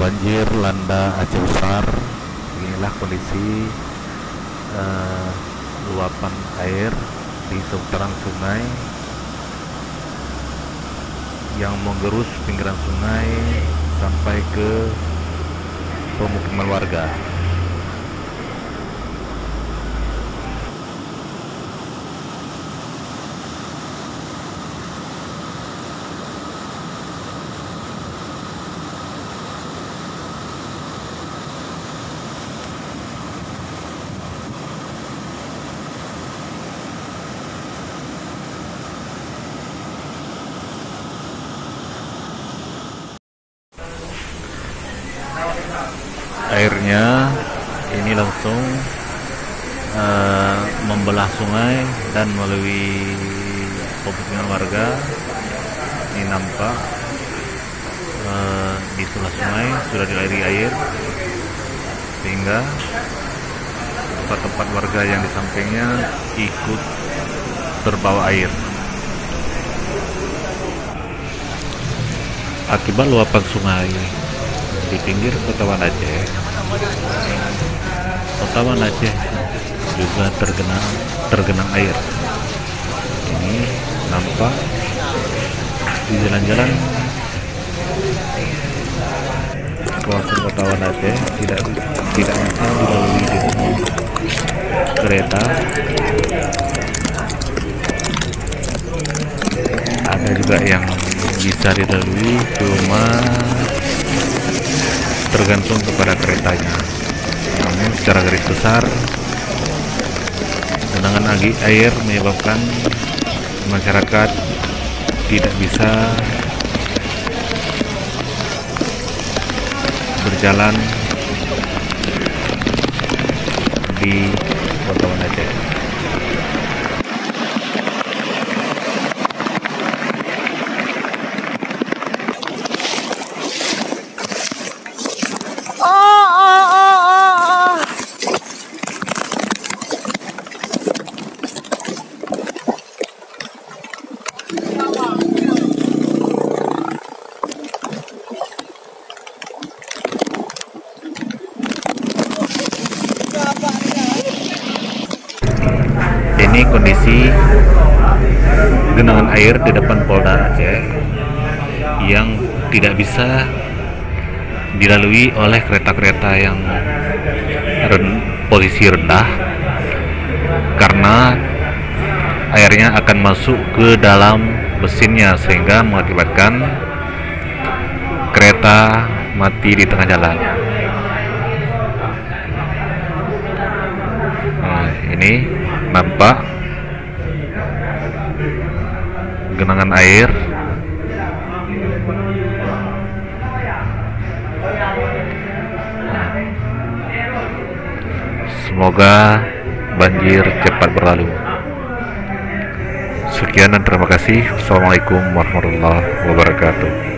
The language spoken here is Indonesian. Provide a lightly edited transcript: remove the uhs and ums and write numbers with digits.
Banjir landa Aceh Besar. Inilah kondisi luapan air di seputaran sungai yang menggerus pinggiran sungai sampai ke pemukiman warga. Airnya ini langsung membelah sungai dan melalui pemukiman warga. Ini nampak di sebelah sungai sudah dialiri air, sehingga tempat-tempat warga yang di sampingnya ikut terbawa air. Akibat luapan sungai di pinggir Kota Banda Aceh, Kota Banda Aceh juga tergenang air. Ini nampak di jalan-jalan kawasan Kota Banda Aceh tidak bisa dilalui dengan kereta. Ada juga yang bisa dilalui, cuma tergantung kepada keretanya. Namun secara garis besar, genangan air menyebabkan masyarakat tidak bisa berjalan di Kota Banda Aceh. Ini kondisi genangan air di depan Polda Aceh yang tidak bisa dilalui oleh kereta-kereta yang posisi rendah, karena airnya akan masuk ke dalam mesinnya sehingga mengakibatkan kereta mati di tengah jalan. Nah, ini nampak genangan air. Semoga banjir cepat berlalu. Sekian dan terima kasih. Wassalamualaikum warahmatullahi wabarakatuh.